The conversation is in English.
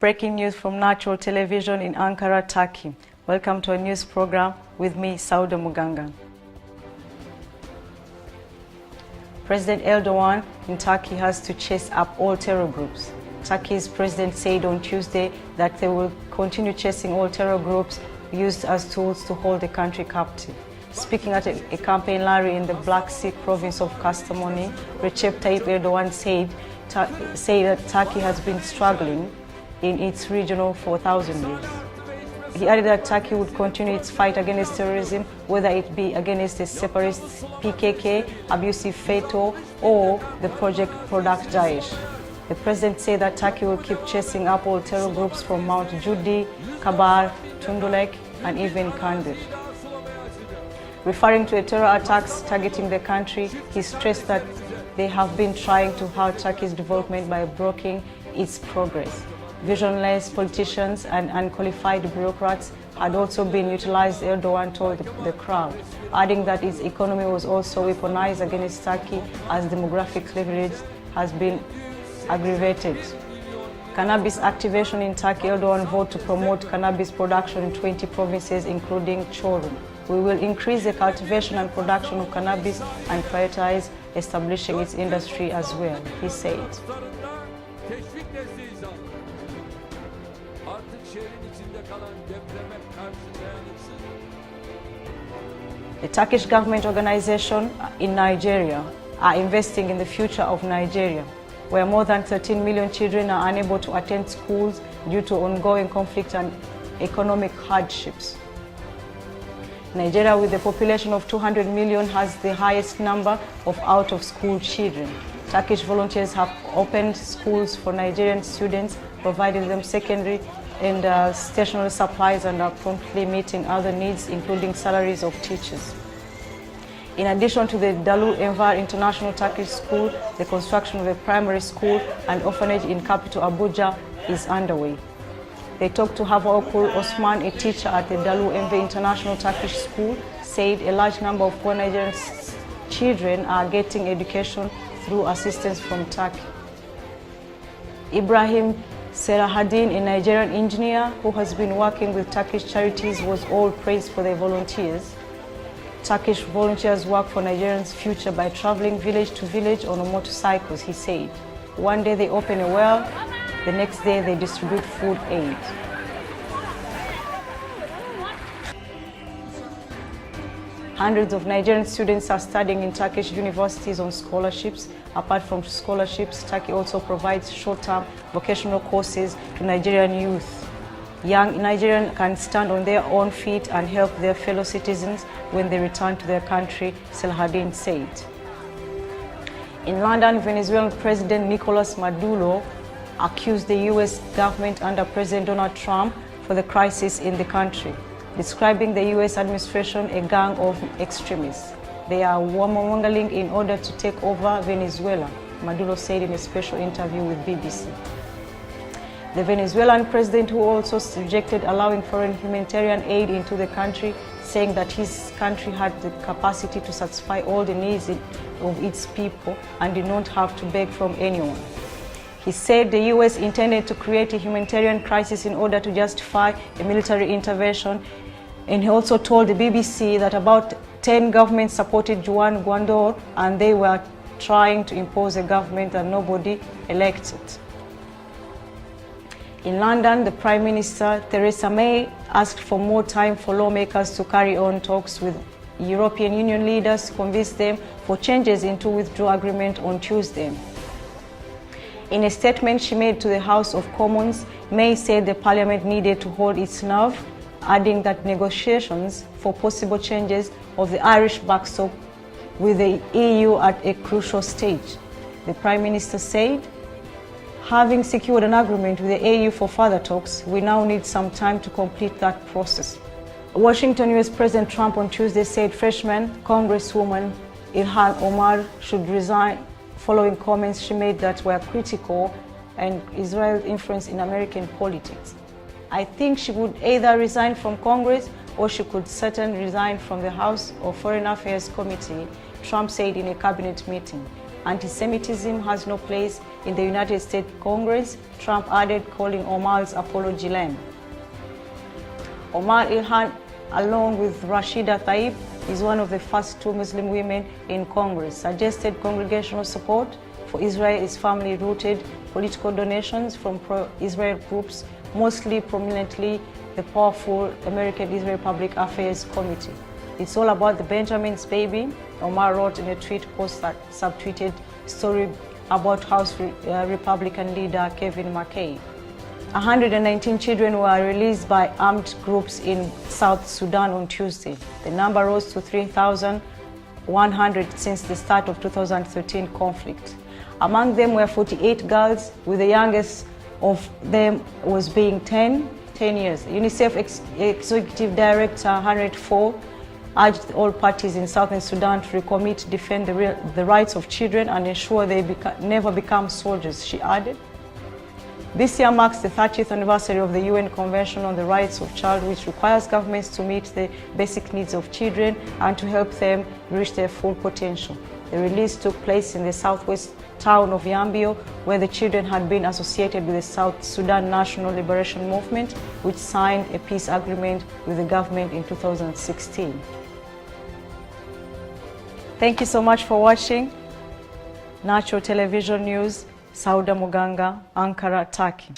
Breaking news from Natural Television in Ankara, Turkey. Welcome to a news program with me, Sauda Muganga. President Erdogan in Turkey has to chase up all terror groups. Turkey's president said on Tuesday that they will continue chasing all terror groups used as tools to hold the country captive. Speaking at a campaign rally in the Black Sea province of Kastamonu, Recep Tayyip Erdogan said that Turkey has been struggling in its region for 1,000 years. He added that Turkey would continue its fight against terrorism, whether it be against the separatist PKK, abusive FETÖ, or the project product Daesh. The president said that Turkey will keep chasing up all terror groups from Mount Judi, Kabar, Tundulek, and even Kandır. Referring to the terror attacks targeting the country, he stressed that they have been trying to halt Turkey's development by blocking its progress. Visionless politicians and unqualified bureaucrats had also been utilized, Erdogan told the crowd, adding that its economy was also weaponized against Turkey as demographic leverage has been aggravated. Cannabis activation in Turkey. Erdogan vowed to promote cannabis production in 20 provinces, including Çorum. We will increase the cultivation and production of cannabis and prioritize establishing its industry as well, he said. The Turkish government organization in Nigeria are investing in the future of Nigeria, where more than 13 million children are unable to attend schools due to ongoing conflict and economic hardships. Nigeria, with a population of 200 million, has the highest number of out-of-school children. Turkish volunteers have opened schools for Nigerian students, providing them secondary and stationery supplies, and are promptly meeting other needs, including salaries of teachers. In addition to the Dalu Enver International Turkish School, the construction of a primary school and orphanage in capital Abuja is underway. They talked to Hava Okul Osman, a teacher at the Dalu Enver International Turkish School, said a large number of poor Nigerian children are getting education through assistance from Turkey. Ibrahim Serahaddin, a Nigerian engineer who has been working with Turkish charities, was all praised for their volunteers. Turkish volunteers work for Nigerians' future by traveling village to village on motorcycles, he said. One day they open a well, the next day they distribute food aid. Hundreds of Nigerian students are studying in Turkish universities on scholarships. Apart from scholarships, Turkey also provides short-term vocational courses to Nigerian youth. Young Nigerians can stand on their own feet and help their fellow citizens when they return to their country, Selahattin said. In London, Venezuelan President Nicolas Maduro accused the U.S. government under President Donald Trump for the crisis in the country, describing the U.S. administration a gang of extremists. They are warmongering in order to take over Venezuela, Maduro said in a special interview with BBC. The Venezuelan president, who also rejected allowing foreign humanitarian aid into the country, saying that his country had the capacity to satisfy all the needs of its people and did not have to beg from anyone. He said the U.S. intended to create a humanitarian crisis in order to justify a military intervention, and he also told the BBC that about 10 governments supported Juan Guaido and they were trying to impose a government that nobody elected. In London, the Prime Minister, Theresa May, asked for more time for lawmakers to carry on talks with European Union leaders to convince them for changes into withdrawal agreement on Tuesday. In a statement she made to the House of Commons, May said the Parliament needed to hold its nerve, adding that negotiations for possible changes of the Irish backstop with the EU at a crucial stage. The Prime Minister said, having secured an agreement with the EU for further talks, we now need some time to complete that process. Washington US President Trump on Tuesday said freshman Congresswoman Ilhan Omar should resign following comments she made that were critical and Israel's influence in American politics. I think she would either resign from Congress or she could certainly resign from the House or Foreign Affairs Committee, Trump said in a cabinet meeting. Anti-Semitism has no place in the United States Congress, Trump added, calling Omar's apology lame. Omar Ilhan, along with Rashida Tlaib, is one of the first 2 Muslim women in Congress, suggested congregational support for Israel is family-rooted political donations from pro-Israel groups, mostly prominently the powerful American Israel Public Affairs Committee. It's all about the Benjamin's baby, Omar wrote in a tweet post that subtweeted story about House Republican leader Kevin McKay. 119 children were released by armed groups in South Sudan on Tuesday. The number rose to 3,100 since the start of 2013 conflict. Among them were 48 girls, with the youngest of them was being 10 years. UNICEF Executive Director Harriet Fore urged all parties in Southern Sudan to recommit to defend the rights of children and ensure they never become soldiers, she added. This year marks the 30th anniversary of the UN Convention on the Rights of Child, which requires governments to meet the basic needs of children and to help them reach their full potential. The release took place in the southwest town of Yambio, where the children had been associated with the South Sudan National Liberation Movement, which signed a peace agreement with the government in 2016. Thank you so much for watching Natural Television News. Sauda Muganga, Ankara, Turkey.